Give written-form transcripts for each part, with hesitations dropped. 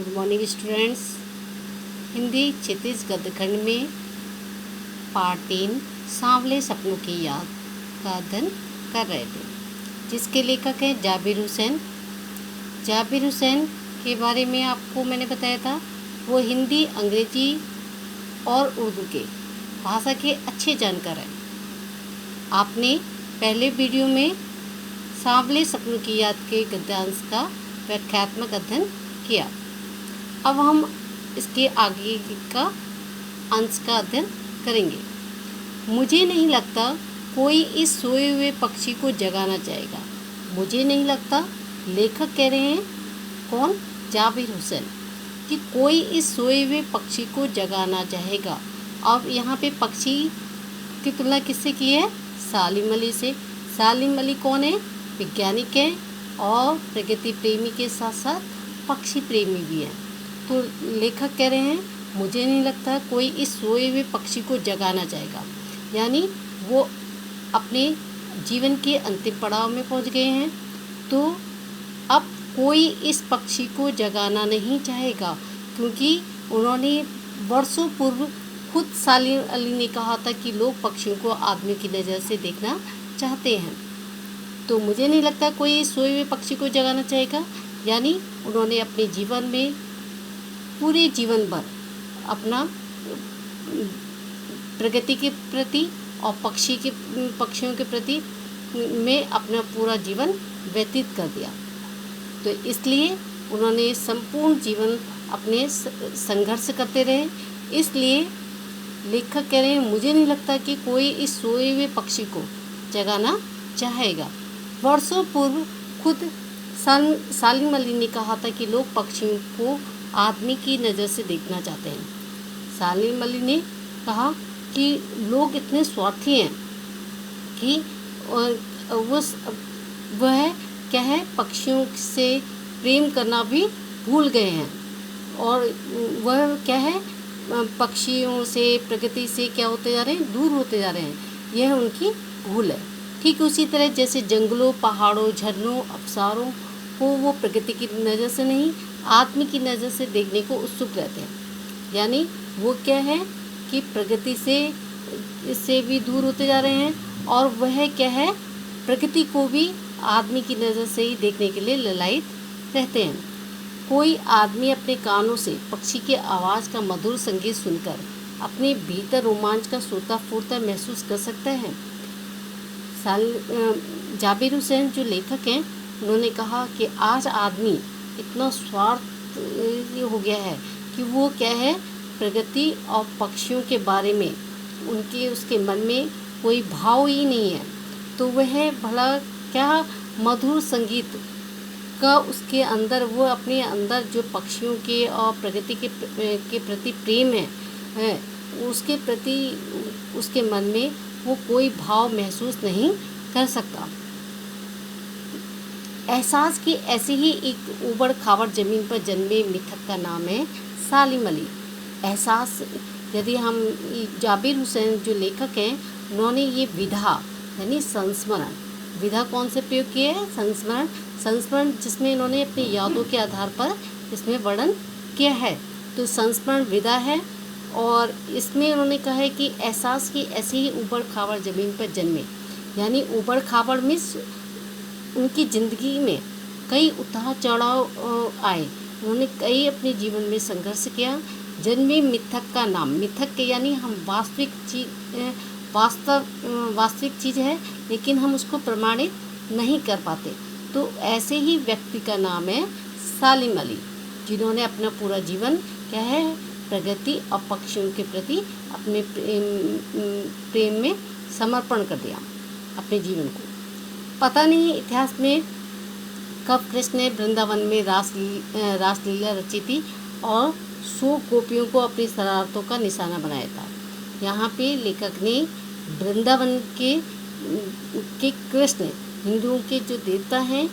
Good morning students. Hindi Kshitij गद्यखंड में part 3 सांवले सपनों की याद का अध्ययन कर रहे थे, जिसके लेखक हैं जाबिर हुसैन। जाबिर हुसैन के बारे में आपको मैंने बताया था, वो हिंदी, अंग्रेजी और उर्दू के भाषा के अच्छे जानकार हैं। आपने पहले वीडियो में सांवले सपनों की याद के गद्यांश का व्याख्यात्मक अध्ययन किया। अब हम इसके आगे का अंश का अध्ययन करेंगे। मुझे नहीं लगता कोई इस सोए हुए पक्षी को जगाना चाहेगा। मुझे नहीं लगता, लेखक कह रहे हैं, कौन? जाबिर हुसैन, कि कोई इस सोए हुए पक्षी को जगाना चाहेगा। अब यहाँ पे पक्षी की तुलना किससे की है? सालिम अली से। सालिम अली कौन है? वैज्ञानिक हैं और प्रकृति प्रेमी के साथ साथ पक्षी प्रेमी भी हैं। तो लेखक कह रहे हैं, मुझे नहीं लगता कोई इस सोए हुए पक्षी को जगाना चाहेगा। यानी वो अपने जीवन के अंतिम पड़ाव में पहुंच गए हैं, तो अब कोई इस पक्षी को जगाना नहीं चाहेगा, क्योंकि उन्होंने वर्षों पूर्व खुद सालिम अली ने कहा था कि लोग पक्षियों को आदमी की नज़र से देखना चाहते हैं। तो मुझे नहीं लगता कोई इस सोए हुए पक्षी को जगाना चाहेगा। यानी उन्होंने अपने जीवन में पूरे जीवन भर अपना प्रगति के प्रति और पक्षियों के प्रति में अपना पूरा जीवन व्यतीत कर दिया। तो इसलिए उन्होंने संपूर्ण जीवन अपने संघर्ष करते रहे। इसलिए लेखक कह रहे हैं, मुझे नहीं लगता कि कोई इस सोए हुए पक्षी को जगाना चाहेगा। वर्षों पूर्व खुद सालिम अली ने कहा था कि लोग पक्षियों को आदमी की नज़र से देखना चाहते हैं। सालिम अली ने कहा कि लोग इतने स्वार्थी हैं कि वह क्या है, पक्षियों से प्रेम करना भी भूल गए हैं, और वह क्या है, पक्षियों से, प्रकृति से क्या होते जा रहे हैं, दूर होते जा रहे हैं। यह उनकी भूल है। ठीक उसी तरह जैसे जंगलों, पहाड़ों, झरनों, अप्सराओं को वो प्रकृति की नज़र से नहीं, आदमी की नज़र से देखने को उत्सुक रहते हैं। यानी वो क्या है कि प्रकृति से भी दूर होते जा रहे हैं, और वह क्या है, प्रकृति को भी आदमी की नज़र से ही देखने के लिए ललायित रहते हैं। कोई आदमी अपने कानों से पक्षी के आवाज़ का मधुर संगीत सुनकर अपने भीतर रोमांच का सोता फूरता महसूस कर सकता है। जाबिर हुसैन जो लेखक हैं, उन्होंने कहा कि आज आदमी इतना स्वार्थ हो गया है कि वो क्या है, प्रकृति और पक्षियों के बारे में उसके मन में कोई भाव ही नहीं है। तो वह भला क्या मधुर संगीत का उसके अंदर, वो अपने अंदर जो पक्षियों के और प्रकृति के प्रति प्रेम है, उसके प्रति उसके मन में वो कोई भाव महसूस नहीं कर सकता। एहसास की ऐसी ही एक ऊबड़ खाबड़ ज़मीन पर जन्मे मिथक का नाम है सालिम अली। एहसास, यदि हम जाबिर हुसैन जो लेखक हैं, उन्होंने ये विधा यानी संस्मरण, विधा कौन से प्रयोग किए है? संस्मरण, जिसमें इन्होंने अपनी यादों के आधार पर इसमें वर्णन किया है। तो संस्मरण विधा है, और इसमें उन्होंने कहा है कि एहसास की ऐसी ही ऊबड़ खाबड़ ज़मीन पर जन्मे। यानी ऊबड़ खाबड़ में उनकी ज़िंदगी में कई उतार चढ़ाव आए, उन्होंने कई अपने जीवन में संघर्ष किया। जन्मे मिथक का नाम, मिथक के यानी हम वास्तविक चीज़ है, लेकिन हम उसको प्रमाणित नहीं कर पाते। तो ऐसे ही व्यक्ति का नाम है सालिम अली, जिन्होंने अपना पूरा जीवन क्या है, प्रकृति और पक्षियों के प्रति अपने प्रेम में समर्पण कर दिया अपने जीवन को। पता नहीं इतिहास में कब कृष्ण ने वृंदावन में रासलीला रची थी और 100 गोपियों को अपनी शरारतों का निशाना बनाया था। यहाँ पे लेखक ने वृंदावन के कृष्ण, हिंदुओं के जो देवता हैं,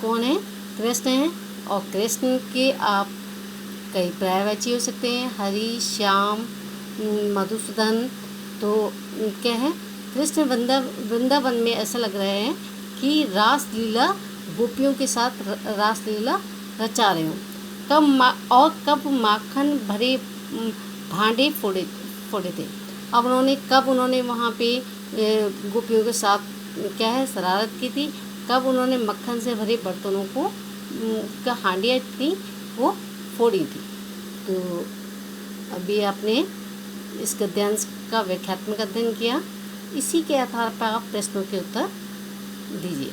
कौन है? कृष्ण हैं। और कृष्ण के आप कई पर्यायवाची हो सकते हैं, हरि, श्याम, मधुसूदन। तो क्या है, कृष्ण वृंदावन में ऐसा लग रहा है कि रासलीला, गोपियों के साथ रासलीला रचा रहे हों। कब माखन भरे भांडे फोड़े फोड़े थे। अब कब उन्होंने वहाँ पे गोपियों के साथ क्या है शरारत की थी, कब उन्होंने मक्खन से भरे बर्तनों को का हांडियाँ थी वो फोड़ी थी। तो अभी आपने इस गद्यांश का व्याख्यात्मक अध्ययन किया। इसी के आधार पर आप प्रश्नों के उत्तर दीजिए।